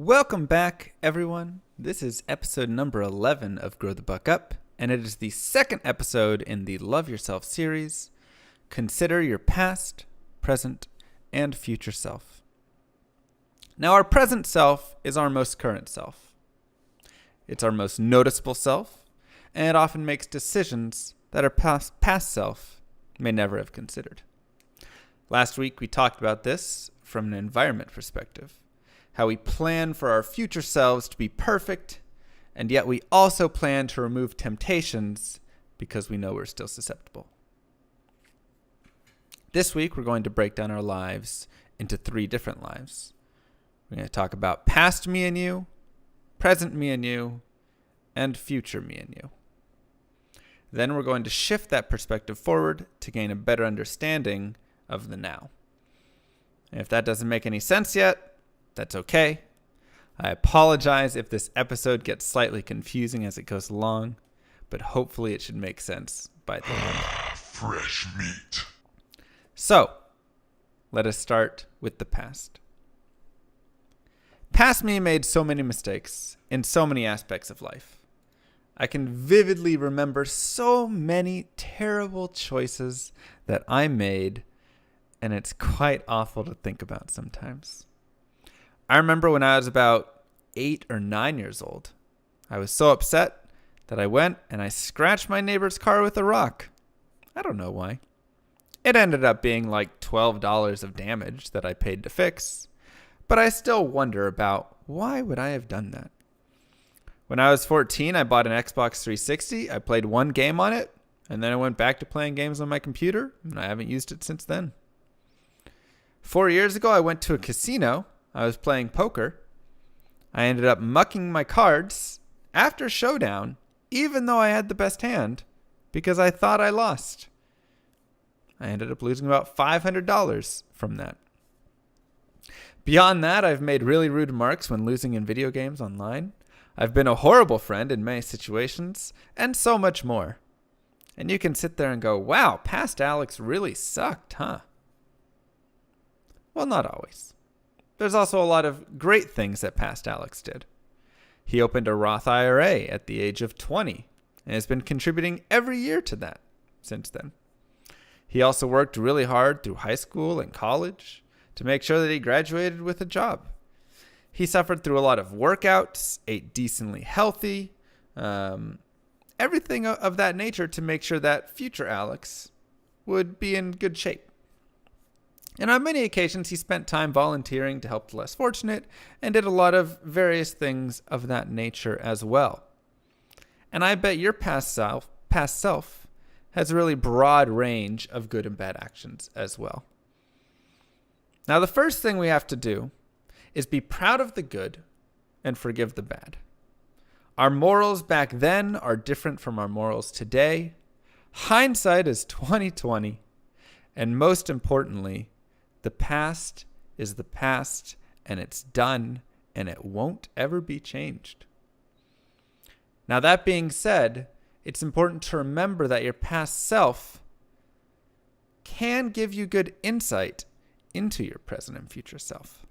Welcome back, everyone. This is episode number 11 of Grow the Buck Up, and it is the second episode in the Love Yourself series. Consider your past, present, and future self. Now, our present self is our most current self. It's our most noticeable self, and it often makes decisions that our past self may never have considered. Last week, we talked about this from an environment perspective. How we plan for our future selves to be perfect, and yet we also plan to remove temptations because we know we're still susceptible. This week, we're going to break down our lives into 3 different lives. We're going to talk about past me and you, present me and you, and future me and you. Then we're going to shift that perspective forward to gain a better understanding of the now. And if that doesn't make any sense yet, that's okay. I apologize if this episode gets slightly confusing as it goes along, but hopefully it should make sense by the end. Fresh meat. So, let us start with the past. Past me made so many mistakes in so many aspects of life. I can vividly remember so many terrible choices that I made, and it's quite awful to think about sometimes. I remember when I was about 8 or 9 years old, I was so upset that I went and I scratched my neighbor's car with a rock. I don't know why. It ended up being like $12 of damage that I paid to fix, but I still wonder about why would I have done that. When I was 14, I bought an Xbox 360. I played one game on it, and then I went back to playing games on my computer, and I haven't used it since then. 4 years ago, I went to a casino. I was playing poker. I ended up mucking my cards after showdown, even though I had the best hand, because I thought I lost. I ended up losing about $500 from that. Beyond that, I've made really rude remarks when losing in video games online. I've been a horrible friend in many situations, and so much more. And you can sit there and go, wow, past Alex really sucked, huh? Well, not always. There's also a lot of great things that past Alex did. He opened a Roth IRA at the age of 20 and has been contributing every year to that since then. He also worked really hard through high school and college to make sure that he graduated with a job. He suffered through a lot of workouts, ate decently healthy, everything of that nature to make sure that future Alex would be in good shape. And on many occasions, he spent time volunteering to help the less fortunate and did a lot of various things of that nature as well. And I bet your past self has a really broad range of good and bad actions as well. Now, the first thing we have to do is be proud of the good and forgive the bad. Our morals back then are different from our morals today. Hindsight is 20/20, and most importantly, the past is the past, and it's done, and it won't ever be changed. Now, that being said, it's important to remember that your past self can give you good insight into your present and future self.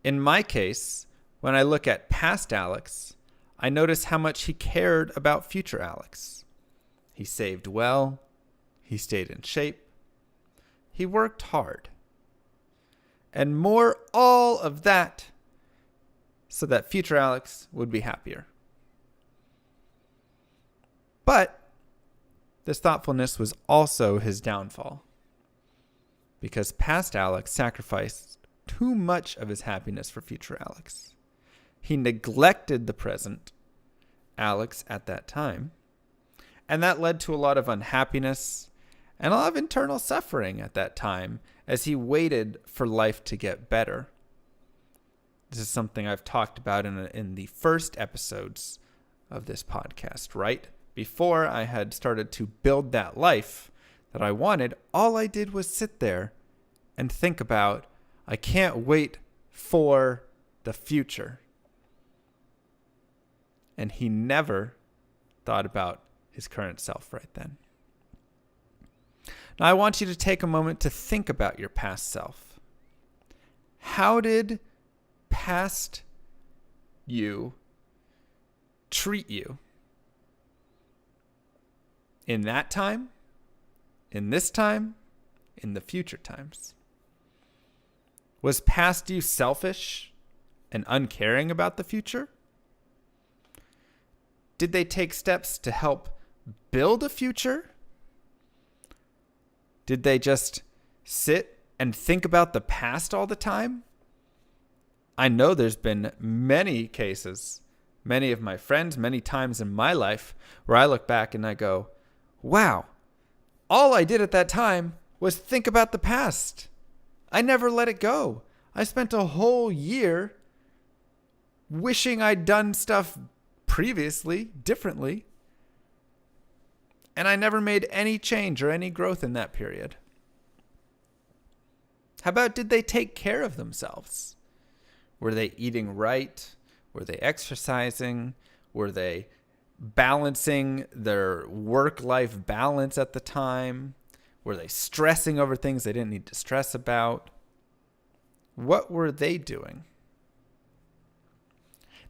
In my case, when I look at past Alex, I notice how much he cared about future Alex. He saved well. He stayed in shape. He worked hard. And more all of that so that future Alex would be happier. But this thoughtfulness was also his downfall, because past Alex sacrificed too much of his happiness for future Alex. He neglected the present Alex at that time, and that led to a lot of unhappiness and a lot of internal suffering at that time as he waited for life to get better. This is something I've talked about in the first episodes of this podcast, right? Before I had started to build that life that I wanted, all I did was sit there and think about, I can't wait for the future. And he never thought about his current self right then. Now, I want you to take a moment to think about your past self. How did past you treat you in that time, in this time, in the future times? Was past you selfish and uncaring about the future? Did they take steps to help build a future? Did they just sit and think about the past all the time? I know there's been many cases, many of my friends, many times in my life where I look back and I go, wow, all I did at that time was think about the past. I never let it go. I spent a whole year wishing I'd done stuff previously, differently, and I never made any change or any growth in that period. How about, did they take care of themselves? Were they eating right? Were they exercising? Were they balancing their work-life balance at the time? Were they stressing over things they didn't need to stress about? What were they doing?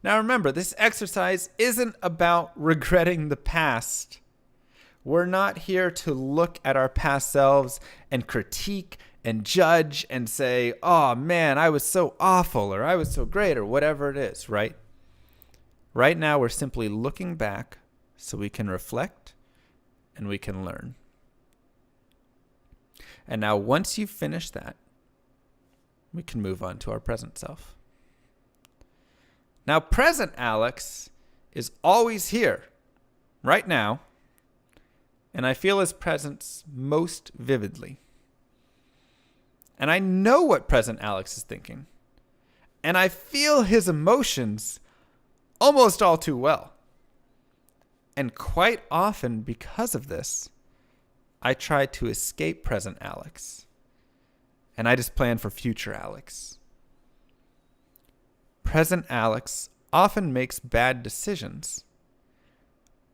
Now remember, this exercise isn't about regretting the past. We're not here to look at our past selves and critique and judge and say, oh man, I was so awful, or I was so great, or whatever it is, right? Right now, we're simply looking back so we can reflect and we can learn. And now once you've finished that, we can move on to our present self. Now, present Alex is always here, right now, and I feel his presence most vividly. And I know what present Alex is thinking, and I feel his emotions almost all too well. And quite often, because of this, I try to escape present Alex, and I just plan for future Alex. Present Alex often makes bad decisions,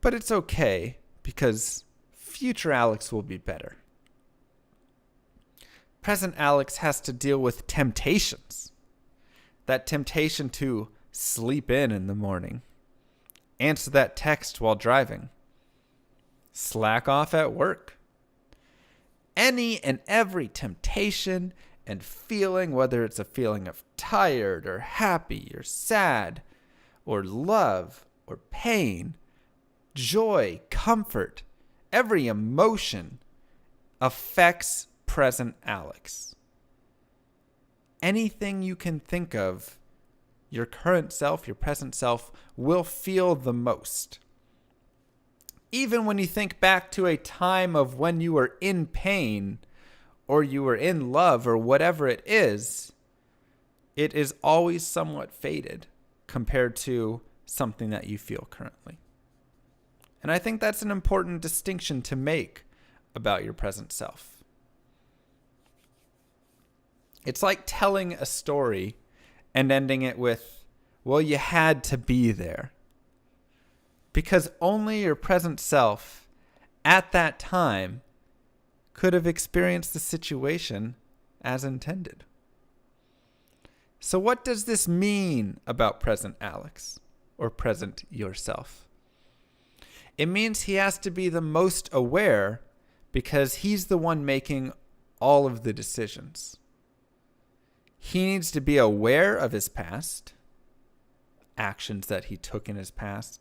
but it's okay because future Alex will be better. Present Alex has to deal with temptations. That temptation to sleep in the morning, answer that text while driving, slack off at work. Any and every temptation and feeling, whether it's a feeling of tired or happy or sad or love or pain, joy, comfort, every emotion affects present Alex. Anything you can think of, your current self, your present self, will feel the most. Even when you think back to a time of when you were in pain or you were in love or whatever it is always somewhat faded compared to something that you feel currently. And I think that's an important distinction to make about your present self. It's like telling a story and ending it with, well, you had to be there. Because only your present self at that time could have experienced the situation as intended. So what does this mean about present Alex or present yourself? It means he has to be the most aware because he's the one making all of the decisions. He needs to be aware of his past, actions that he took in his past,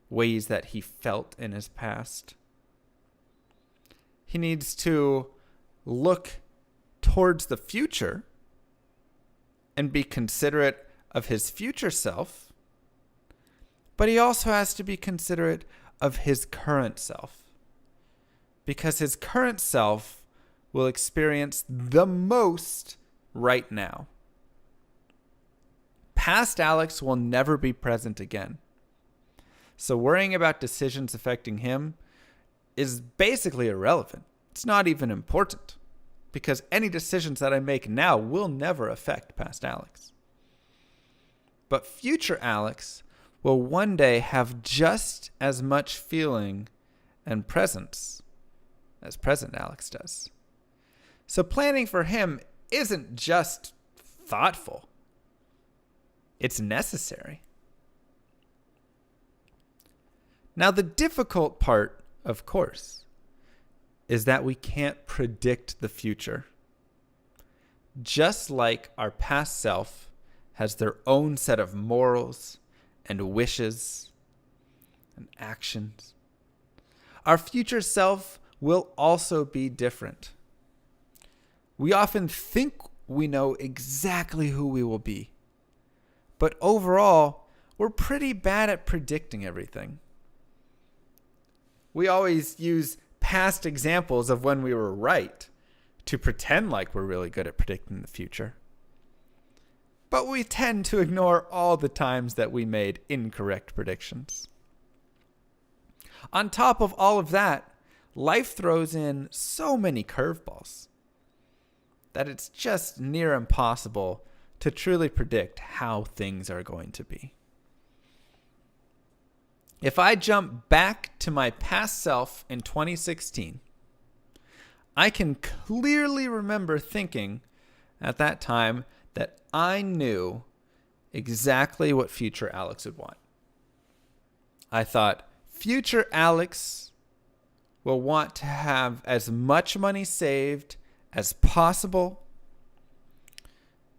ways that he felt in his past. He needs to look towards the future and be considerate of his future self, but he also has to be considerate of his current self, because his current self will experience the most right now. Past Alex will never be present again. So worrying about decisions affecting him is basically irrelevant. It's not even important because any decisions that I make now will never affect past Alex. But future Alex will one day have just as much feeling and presence as present Alex does. So planning for him isn't just thoughtful. It's necessary. Now, the difficult part, of course, is that we can't predict the future. Just like our past self has their own set of morals and wishes and actions, our future self will also be different. We often think we know exactly who we will be, but overall, we're pretty bad at predicting everything. We always use past examples of when we were right to pretend like we're really good at predicting the future. But we tend to ignore all the times that we made incorrect predictions. On top of all of that, life throws in so many curveballs that it's just near impossible to truly predict how things are going to be. If I jump back to my past self in 2016, I can clearly remember thinking at that time that I knew exactly what future Alex would want. I thought future Alex will want to have as much money saved as possible.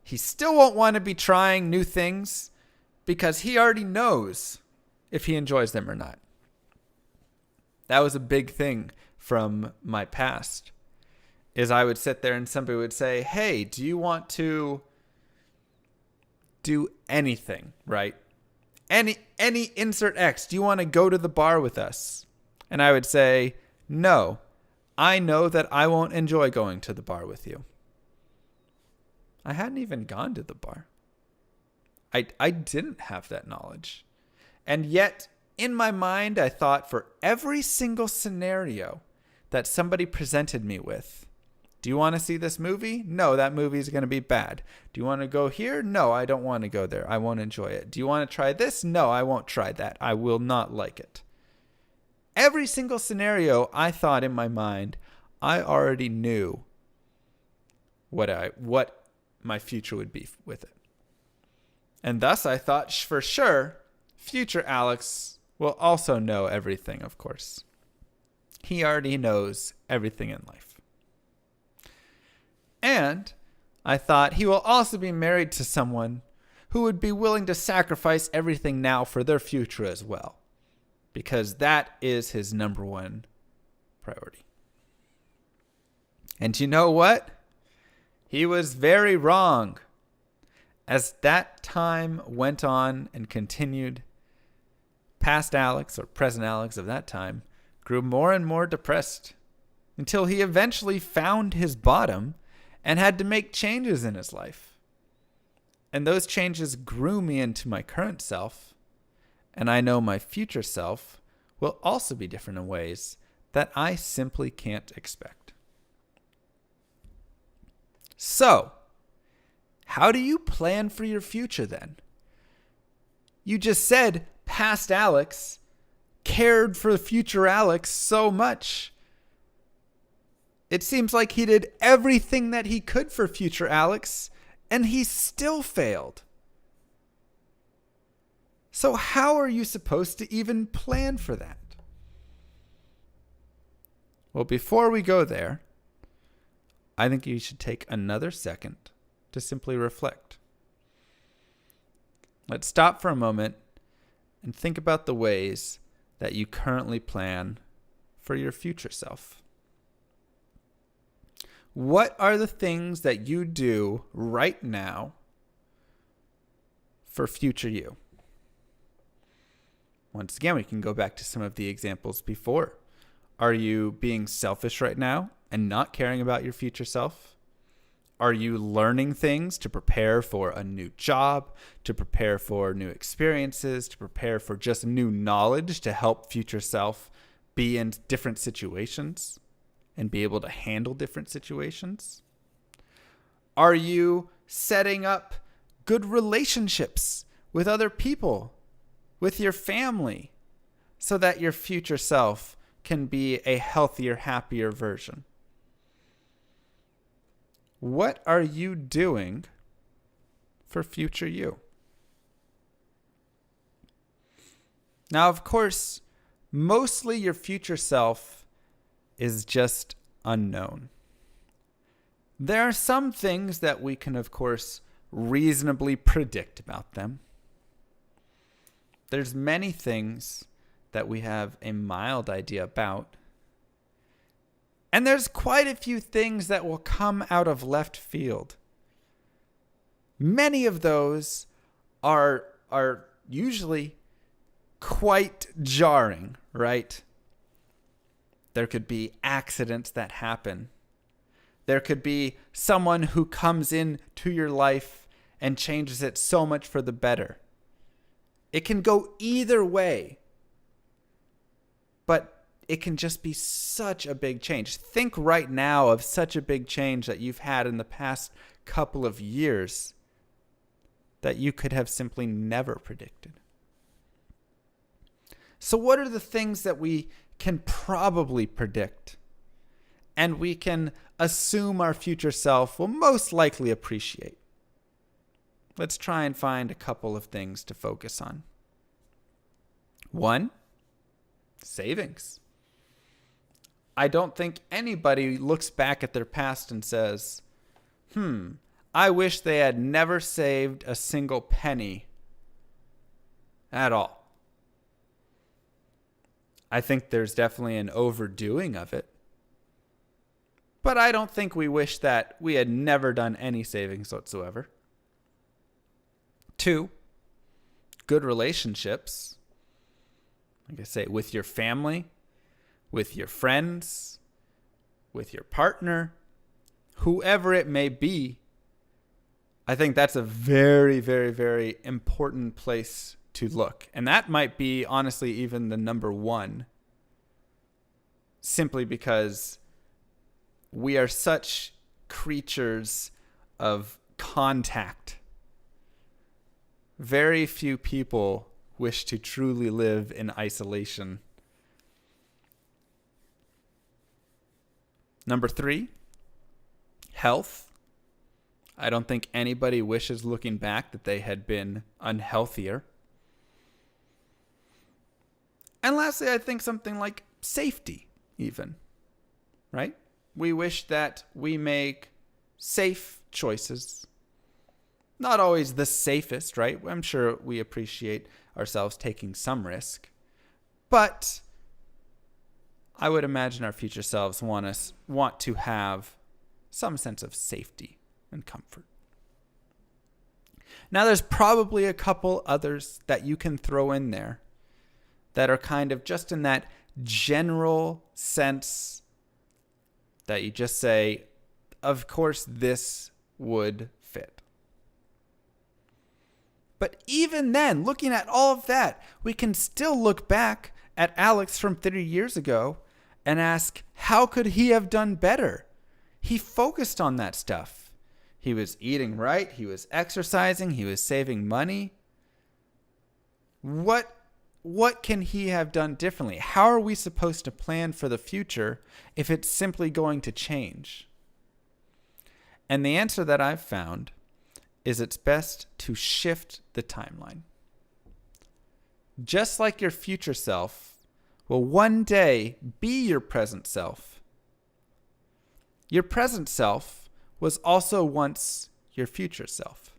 He still won't want to be trying new things because he already knows if he enjoys them or not. That was a big thing from my past, is I would sit there and somebody would say, hey, do you want to do anything, right? Any insert X, do you want to go to the bar with us? And I would say, no, I know that I won't enjoy going to the bar with you. I hadn't even gone to the bar. I didn't have that knowledge. And yet, in my mind, I thought for every single scenario that somebody presented me with, do you want to see this movie? No, that movie is going to be bad. Do you want to go here? No, I don't want to go there. I won't enjoy it. Do you want to try this? No, I won't try that. I will not like it. Every single scenario, I thought in my mind, I already knew what my future would be with it. And thus I thought for sure, future Alex will also know everything, of course. He already knows everything in life. And I thought he will also be married to someone who would be willing to sacrifice everything now for their future as well, because that is his number one priority. And you know what? He was very wrong. As that time went on and continued, past Alex, or present Alex of that time, grew more and more depressed until he eventually found his bottom and had to make changes in his life. And those changes grew me into my current self, and I know my future self will also be different in ways that I simply can't expect. So, how do you plan for your future then? You just said past Alex cared for future Alex so much. It seems like he did everything that he could for future Alex, and he still failed. So how are you supposed to even plan for that? Well, before we go there, I think you should take another second to simply reflect. Let's stop for a moment and think about the ways that you currently plan for your future self. What are the things that you do right now for future you? Once again, we can go back to some of the examples before. Are you being selfish right now and not caring about your future self? Are you learning things to prepare for a new job, to prepare for new experiences, to prepare for just new knowledge to help future self be in different situations and be able to handle different situations? Are you setting up good relationships with other people, with your family, so that your future self can be a healthier, happier version? What are you doing for future you? Now, of course, mostly your future self is just unknown. There are some things that we can, of course, reasonably predict about them. There's many things that we have a mild idea about. And there's quite a few things that will come out of left field. Many of those are usually quite jarring, right? There could be accidents that happen. There could be someone who comes into your life and changes it so much for the better. It can go either way, but it can just be such a big change. Think right now of such a big change that you've had in the past couple of years that you could have simply never predicted. So what are the things that we can probably predict and we can assume our future self will most likely appreciate? Let's try and find a couple of things to focus on. 1, savings. I don't think anybody looks back at their past and says, I wish they had never saved a single penny at all. I think there's definitely an overdoing of it. But I don't think we wish that we had never done any savings whatsoever. 2, good relationships. Like I say, with your family, with your friends, with your partner, whoever it may be. I think that's a very, very, very important place to look. And that might be, honestly, even the number 1. Simply because we are such creatures of contact. Very few people wish to truly live in isolation. Number 3, health. I don't think anybody wishes looking back that they had been unhealthier. And lastly, I think something like safety, even, right? We wish that we make safe choices. Not always the safest, right? I'm sure we appreciate ourselves taking some risk. But I would imagine our future selves want to have some sense of safety and comfort. Now, there's probably a couple others that you can throw in there that are kind of just in that general sense that you just say, of course, this would fit. But even then, looking at all of that, we can still look back at Alex from 3 years ago and ask, how could he have done better? He focused on that stuff. He was eating right. He was exercising. He was saving money. What can he have done differently? How are we supposed to plan for the future if it's simply going to change? And the answer that I've found is it's best to shift the timeline. Just like your future self will one day be your present self, your present self was also once your future self.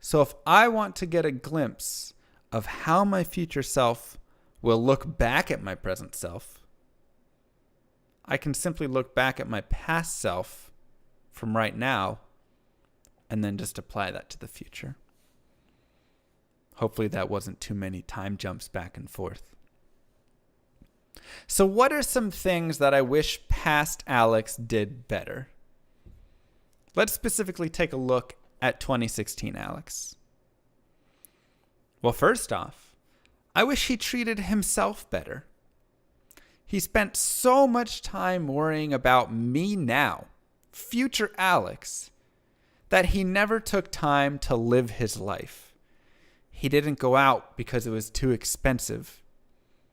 So if I want to get a glimpse of how my future self will look back at my present self, I can simply look back at my past self from right now and then just apply that to the future. Hopefully that wasn't too many time jumps back and forth. So what are some things that I wish past Alex did better? Let's specifically take a look at 2016 Alex. Well, first off, I wish he treated himself better. He spent so much time worrying about me now, future Alex, that he never took time to live his life. He didn't go out because it was too expensive.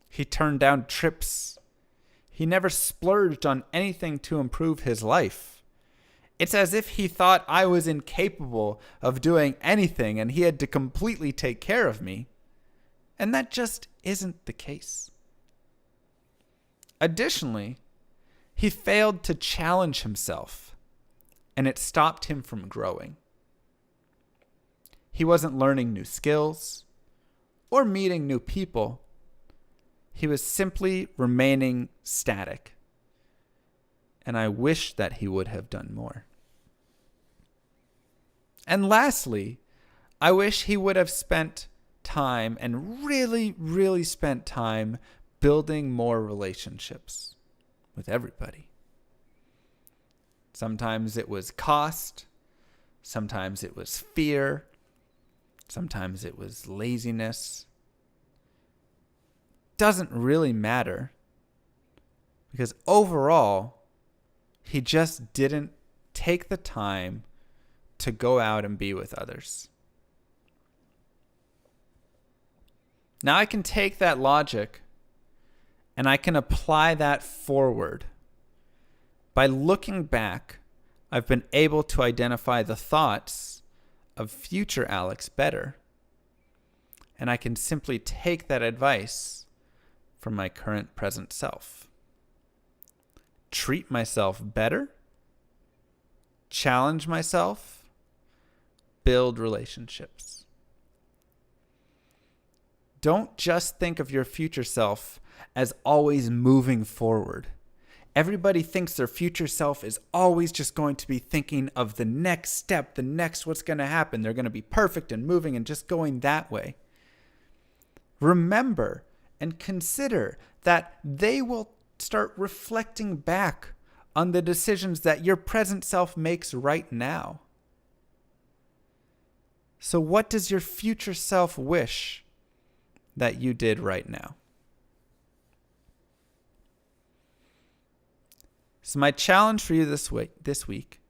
He turned down trips. He never splurged on anything to improve his life. It's as if he thought I was incapable of doing anything and he had to completely take care of me. And that just isn't the case. Additionally, he failed to challenge himself, and it stopped him from growing. He wasn't learning new skills or meeting new people. He was simply remaining static. And I wish that he would have done more. And lastly, I wish he would have spent time and really spent time building more relationships with everybody. Sometimes it was cost. Sometimes it was fear. Sometimes it was laziness. Doesn't really matter, because overall, he just didn't take the time to go out and be with others. Now I can take that logic and I can apply that forward. By looking back, I've been able to identify the thoughts of future Alex better. And I can simply take that advice from my current present self. Treat myself better, challenge myself, build relationships. Don't just think of your future self as always moving forward. Everybody thinks their future self is always just going to be thinking of the next step, the next what's going to happen. They're going to be perfect and moving and just going that way. Remember and consider that they will start reflecting back on the decisions that your present self makes right now. So what does your future self wish that you did right now? So my challenge for you this week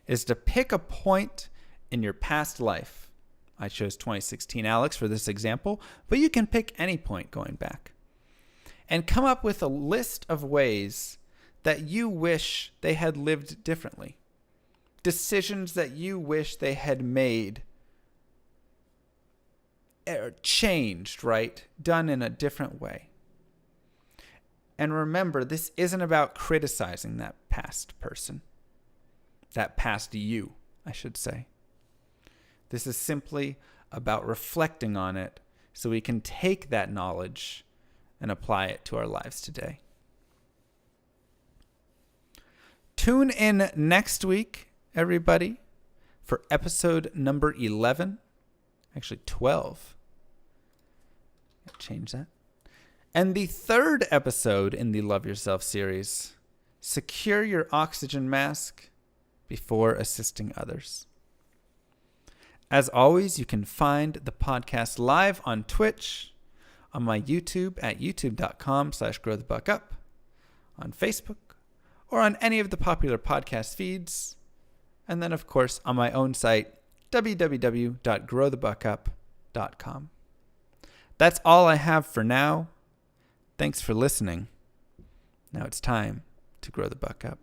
is to pick a point in your past life. I chose 2016 Alex for this example, but you can pick any point going back. And come up with a list of ways that you wish they had lived differently. Decisions that you wish they had made or changed, right? Done in a different way. And remember, this isn't about criticizing that past person. That past you, I should say. This is simply about reflecting on it so we can take that knowledge and apply it to our lives today. Tune in next week, everybody, for episode number 11. Actually, 12. Change that. And the third episode in the Love Yourself series, secure your oxygen mask before assisting others. As always, you can find the podcast live on Twitch, on my YouTube at youtube.com/growthebuckup, on Facebook, or on any of the popular podcast feeds. And then, of course, on my own site, www.growthebuckup.com. That's all I have for now. Thanks for listening. Now it's time to grow the buck up.